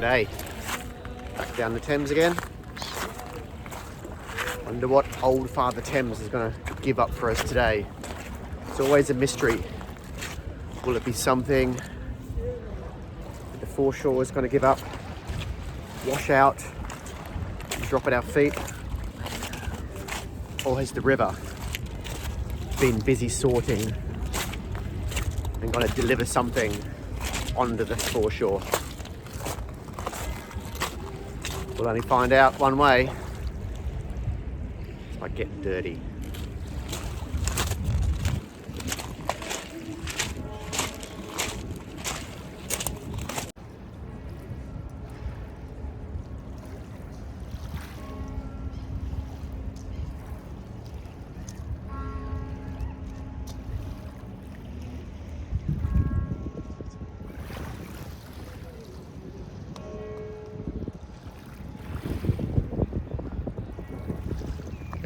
G'day. Back down the Thames again. Wonder what old Father Thames is going to give up for us today. It's always a mystery. Will it be something that the foreshore is going to give up, wash out, and drop at our feet? Or has the river been busy sorting and going to deliver something onto the foreshore? We'll only find out one way. It's by getting dirty.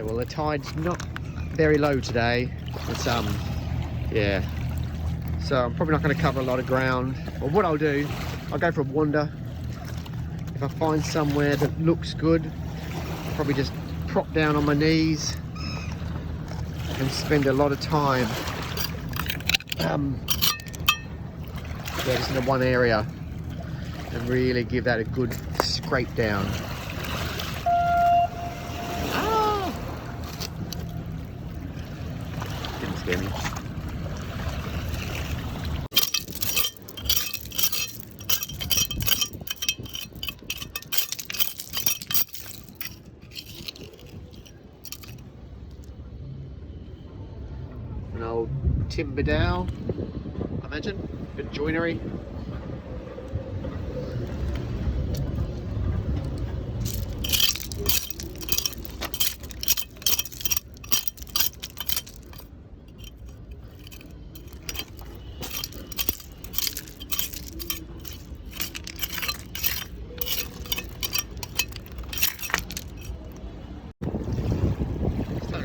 Well, the tide's not very low today. It's yeah. So I'm probably not going to cover a lot of ground. But what I'll do, I'll go for a wander. If I find somewhere that looks good, I'll probably just prop down on my knees and spend a lot of time just in one area and really give that a good scrape down. Him. An old timber dowel, I imagine, a bit of joinery.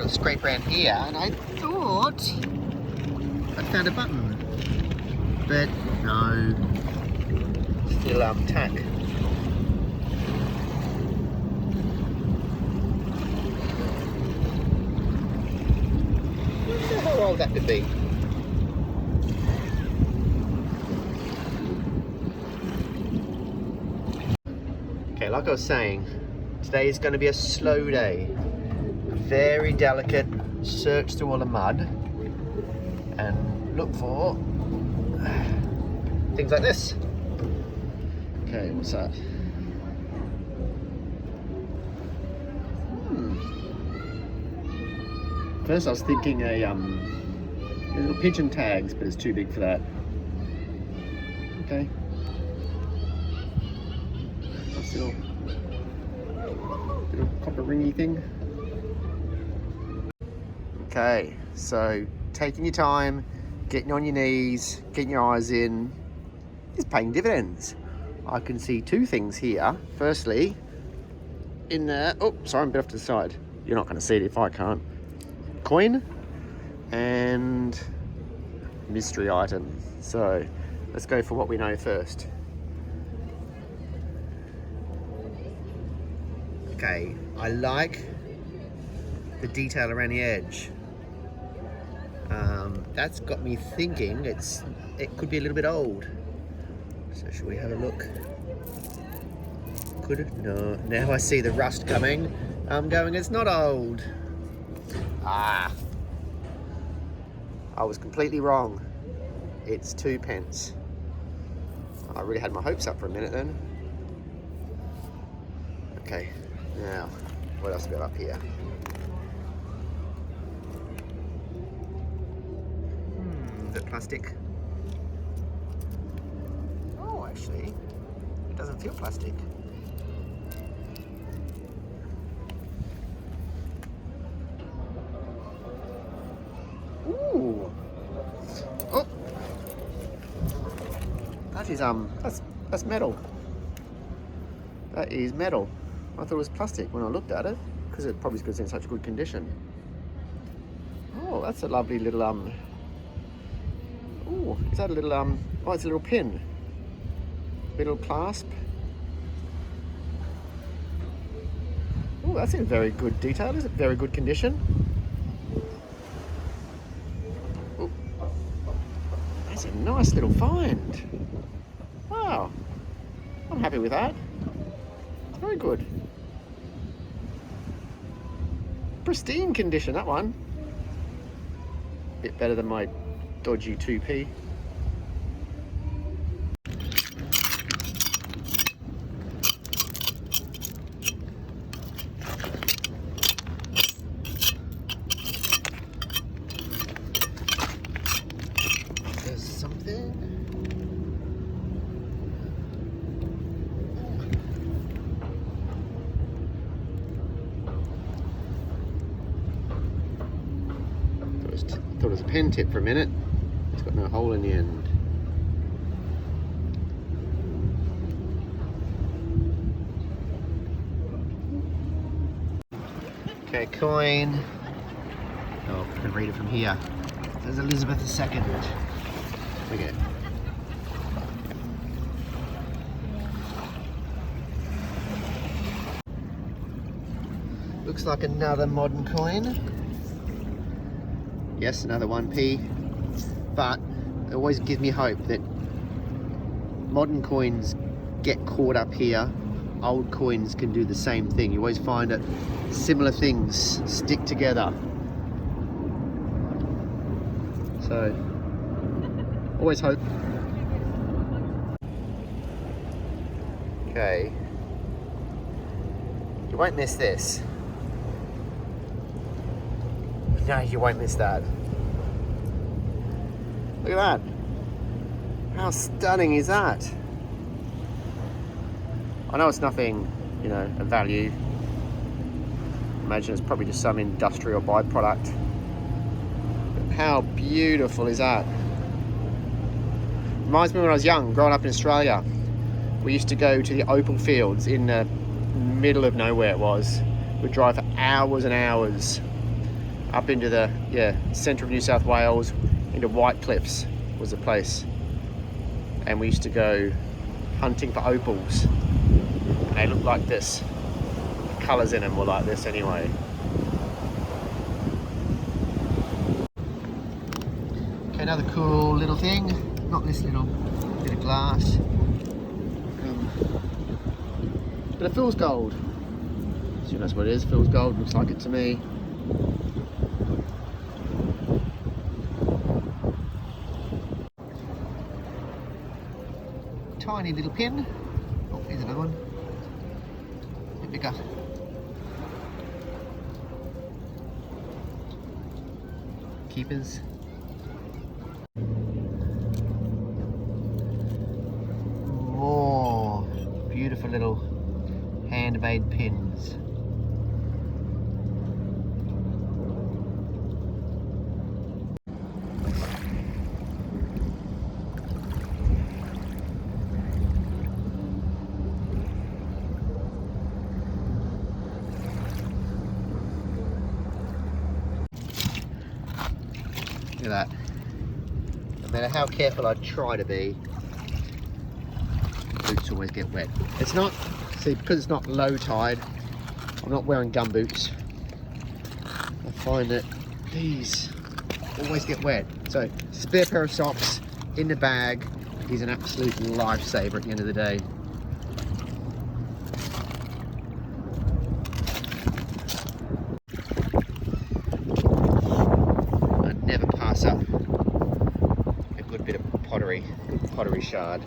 Scrape around here, and I thought I found a button, but no, still tack. I wonder how old that could be. Okay, like I was saying, today is going to be a slow day. Very delicate search through all the mud and look for things like this. Okay, what's that? First I was thinking little pigeon tags, but it's too big for that. Okay. Nice little copper ringy thing. Okay, so taking your time, getting on your knees, getting your eyes in, is paying dividends. I can see two things here. Firstly, in there, oh, sorry, I'm a bit off to the side. You're not going to see it if I can't. Coin and mystery item. So let's go for what we know first. Okay, I like the detail around the edge. That's got me thinking it could be a little bit old. So should we have a look? Could it? No. Now I see the rust coming. I'm going, it's not old. I was completely wrong. It's 2p. I really had my hopes up for a minute then. Okay, now what else we got up here? Is it plastic? Oh, actually, it doesn't feel plastic. Ooh. Oh. That is that's metal. That is metal. I thought it was plastic when I looked at it because it probably was in such good condition. Oh, that's a lovely little Ooh, is that a little oh, it's a little pin. A little clasp. Oh, that's in very good detail. Is it very good condition? Ooh. That's a nice little find. Wow, I'm happy with that. It's very good. Pristine condition, that one. Bit better than my dodgy 2p. There's something. Thought it was a pen tip for a minute. It's got no hole in the end. Okay, coin. Oh, I can read it from here. There's Elizabeth II. Look at it. Looks like another modern coin. Yes, another 1p, but it always gives me hope that modern coins get caught up here. Old coins can do the same thing. You always find that similar things stick together. So, always hope. Okay, you won't miss this. No, you won't miss that. Look at that. How stunning is that? I know it's nothing, you know, of value. Imagine it's probably just some industrial byproduct. But how beautiful is that? Reminds me when I was young, growing up in Australia. We used to go to the opal fields in the middle of nowhere it was. We'd drive for hours and hours up into the centre of New South Wales, into White Cliffs was the place, and we used to go hunting for opals, and they looked like this. The colours in them were like this anyway. Okay, another cool little thing, not this little bit of glass, but a fool's gold. So that's what it is. Fool's gold looks like it to me. Tiny little pin. Oh, here's another one. A bit bigger. Keepers. More beautiful little handmade pins. Look at that. No matter how careful I try to be, boots always get wet. It's not, see, because it's not low tide, I'm not wearing gum boots. I find that these always get wet. So, spare pair of socks in the bag is an absolute lifesaver at the end of the day. Up a good bit of pottery, good pottery shard.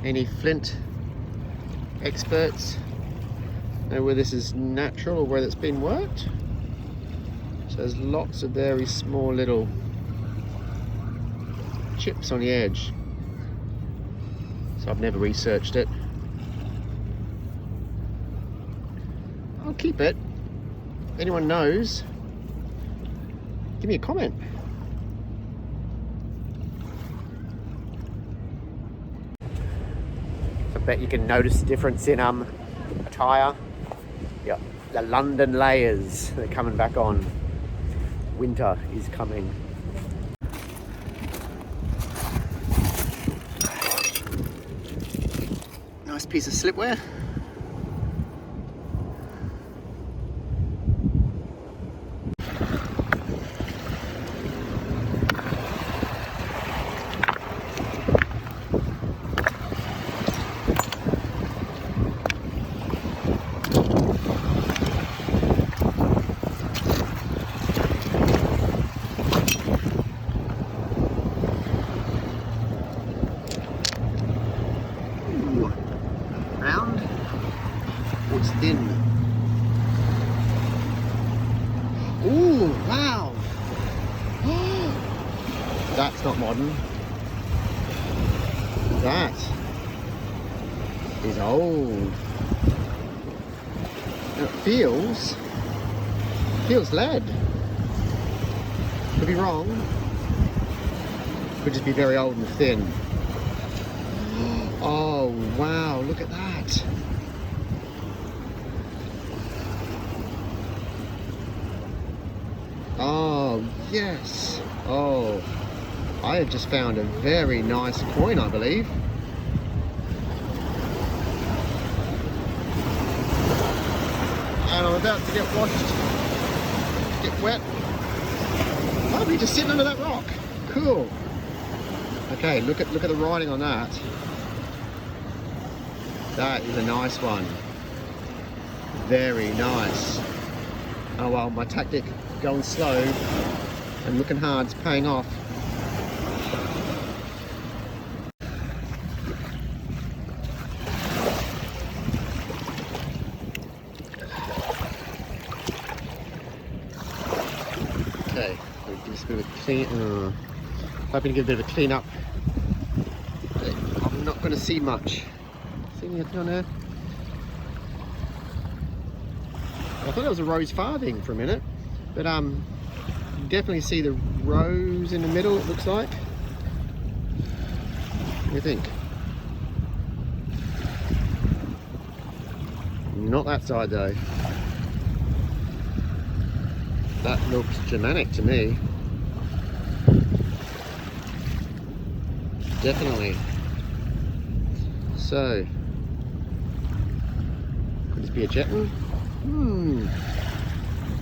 Any flint experts know whether this is natural or whether it's been worked? So there's lots of very small little chips on the edge. So I've never researched it. I'll keep it. If anyone knows, give me a comment. bet you can notice the difference in attire. Yeah, the London layers, they're coming back on. Winter is coming. Nice piece of slipwear. It's thin. Ooh, wow. That's not modern. That is old. It feels lead. Could be wrong. Could just be very old and thin. Oh, wow, look at that. Oh, yes. Oh, I have just found a very nice coin, I believe. And I'm about to get washed, get wet. Probably just sitting under that rock. Cool. Okay, look at the writing on that. That is a nice one. Very nice. Oh well, my tactic going slow and looking hard is paying off. Okay, we'll give this a bit of a clean. Hoping to get a bit of a clean up. I'm not going to see much. See anything on there? I thought it was a rose farthing for a minute, but you definitely see the rose in the middle, it looks like. What do you think? Not that side though. That looks Germanic to me. Definitely. So, could this be a Jetton?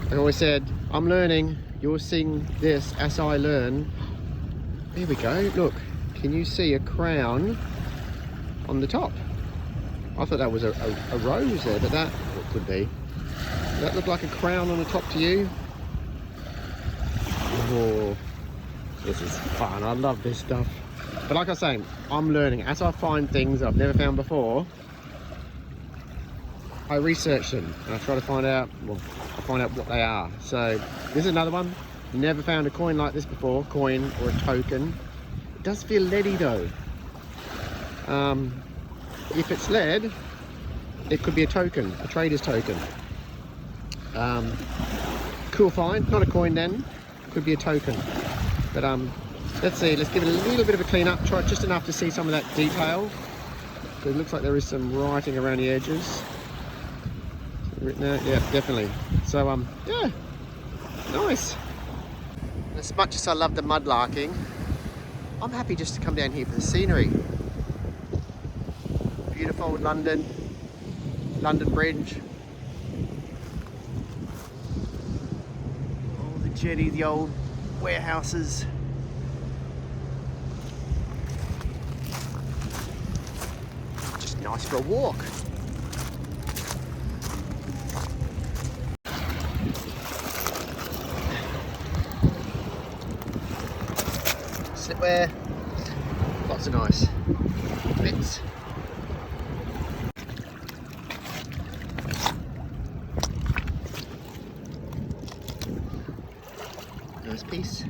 Like I always said, I'm learning. You're seeing this as I learn. There we go. Look, can you see a crown on the top? I thought that was a rose there, but that what could be. Does that look like a crown on the top to you? Oh, this is fun. I love this stuff. But like I was saying, I'm learning. As I find things I've never found before, I research them and I try to find out, well, I find out what they are. So this is another one. Never found a coin like this before, coin or a token. It does feel leady though. If it's lead, it could be a token, a trader's token. Cool find, not a coin then, could be a token. But let's see, let's give it a little bit of a clean up, try just enough to see some of that detail. So it looks like there is some writing around the edges. Written out, yeah, definitely. So yeah, nice. As much as I love the mudlarking, I'm happy just to come down here for the scenery. Beautiful London Bridge. All the jetty, the old warehouses. Just nice for a walk. Slipwear, lots of nice bits. Nice piece.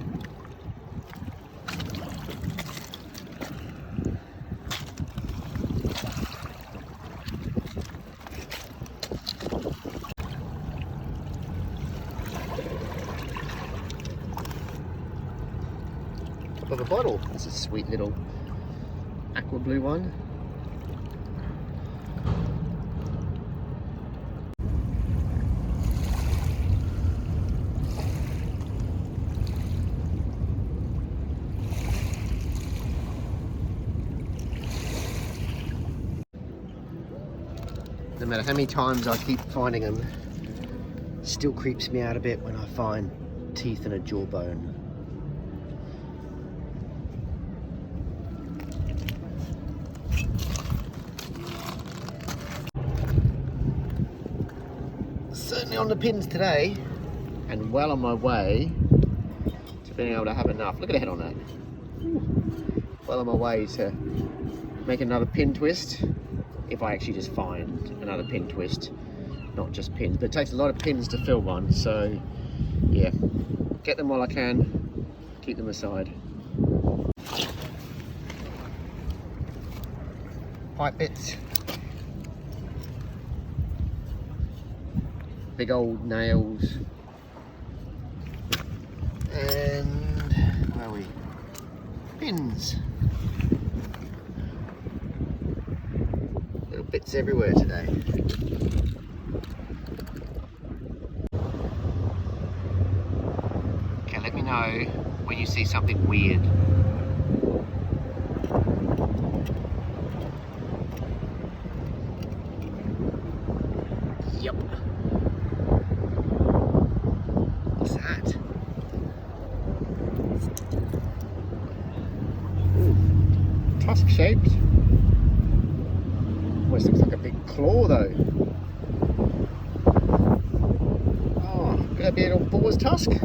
Of a bottle. It's a sweet little aqua blue one. no matter how many times I keep finding them, still creeps me out a bit when I find teeth in a jawbone. Certainly on the pins today, and well on my way to being able to have enough. Look at the head on that. Ooh. Well on my way to make another pin twist, if I actually just find another pin twist, not just pins. But it takes a lot of pins to fill one, so yeah, get them while I can, keep them aside. Pipe bits, big old nails, and where are we? Pins. Little bits everywhere today. Okay, let me know when you see something weird. Yep. What's that? Ooh, tusk shaped. Almost looks like a big claw though. Oh, could that be a little boar's tusk? So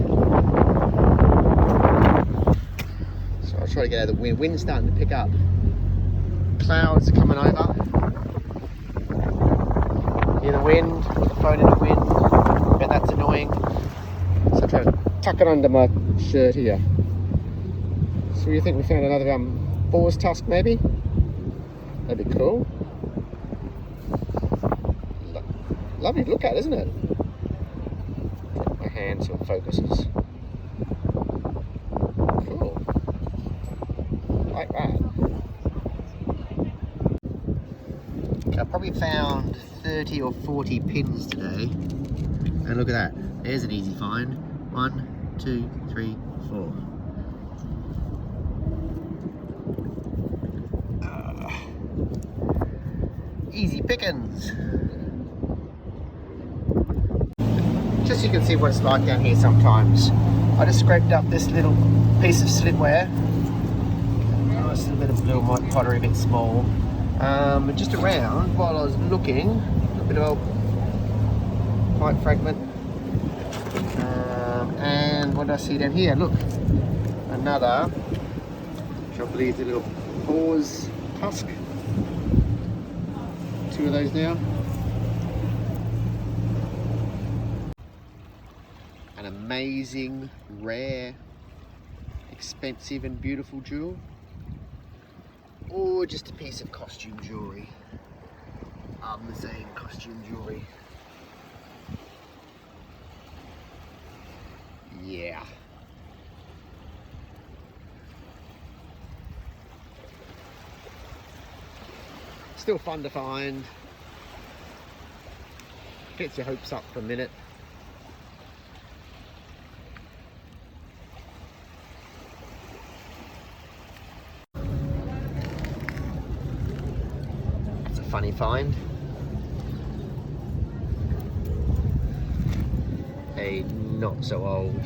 I'll try to get out of the wind. Wind's starting to pick up. Clouds are coming over. Hear the wind, put the phone in the wind. I bet that's annoying. So I'm trying to tuck it under my shirt here. So what do you think? We found another boar's tusk maybe? That'd be cool. Lovely to look at, isn't it? My hand sort of focuses. Cool. Like that. Okay, I probably found 30 or 40 pins today. And look at that. There's an easy find. 1, 2, 3, 4. Easy pickings. Just so you can see what it's like down here sometimes. I just scraped up this little piece of slipware. Nice little bit of blue and white pottery, a bit small. Just around, while I was looking, a bit of old pipe fragment. And what did I see down here? Look, another, which I believe is a little boar's tusk. 2 of those now. An amazing, rare, expensive and beautiful jewel, or just a piece of costume jewellery. Saying costume jewellery. Yeah. Still fun to find. Gets your hopes up for a minute. It's a funny find. A not so old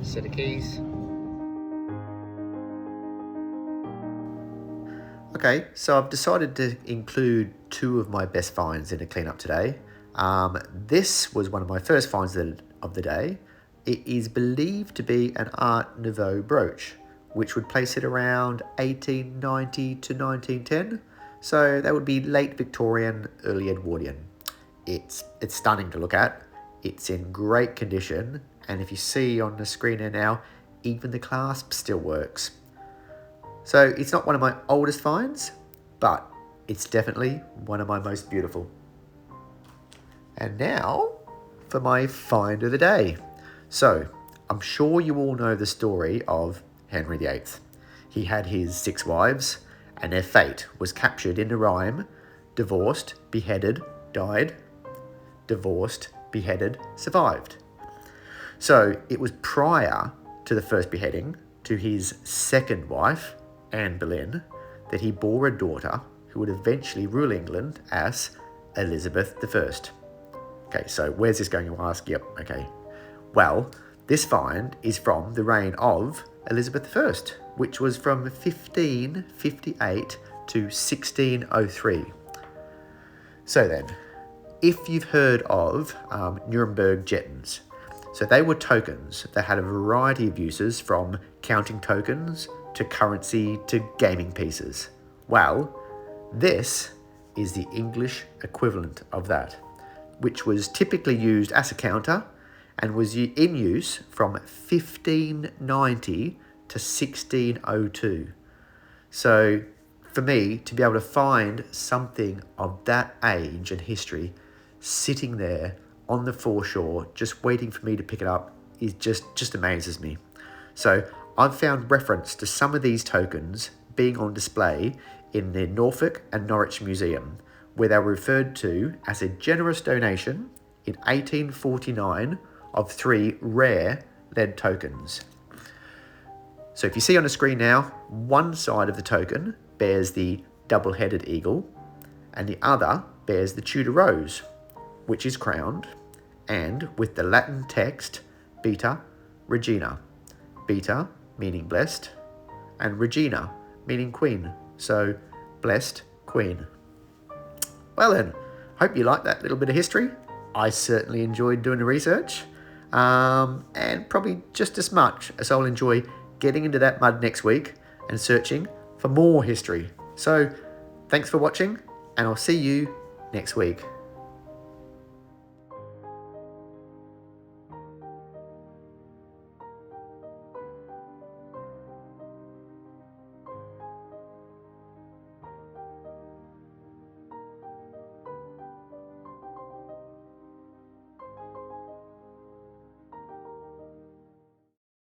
set of keys. Okay, so I've decided to include 2 of my best finds in a cleanup today. This was one of my first finds of the day. It is believed to be an Art Nouveau brooch, which would place it around 1890 to 1910. So that would be late Victorian, early Edwardian. It's stunning to look at. It's in great condition, and if you see on the screen here now, even the clasp still works. So it's not one of my oldest finds, but it's definitely one of my most beautiful. And now for my find of the day. So I'm sure you all know the story of Henry VIII. He had his 6 wives, and their fate was captured in the rhyme: divorced, beheaded, died, divorced, beheaded, survived. So it was prior to the first beheading to his second wife, Anne Boleyn, that he bore a daughter who who would eventually rule England as Elizabeth I. Okay, so where's this going, you ask? Yep, okay. Well, this find is from the reign of Elizabeth I, which was from 1558 to 1603. So then, if you've heard of Nuremberg jettons, so they were tokens that had a variety of uses, from counting tokens to currency to gaming pieces. Well, this is the English equivalent of that, which was typically used as a counter and was in use from 1590 to 1602. So for me to be able to find something of that age and history sitting there on the foreshore, just waiting for me to pick it up, is just amazes me. So I've found reference to some of these tokens being on display in the Norfolk and Norwich Museum, where they were referred to as a generous donation in 1849 of 3 rare lead tokens. So if you see on the screen now, one side of the token bears the double-headed eagle and the other bears the Tudor rose, which is crowned, and with the Latin text Beta Regina. Beta meaning blessed, and Regina meaning queen. So, blessed queen. Well then, hope you liked that little bit of history. I certainly enjoyed doing the research, and probably just as much as I'll enjoy getting into that mud next week and searching for more history. So, thanks for watching, and I'll see you next week.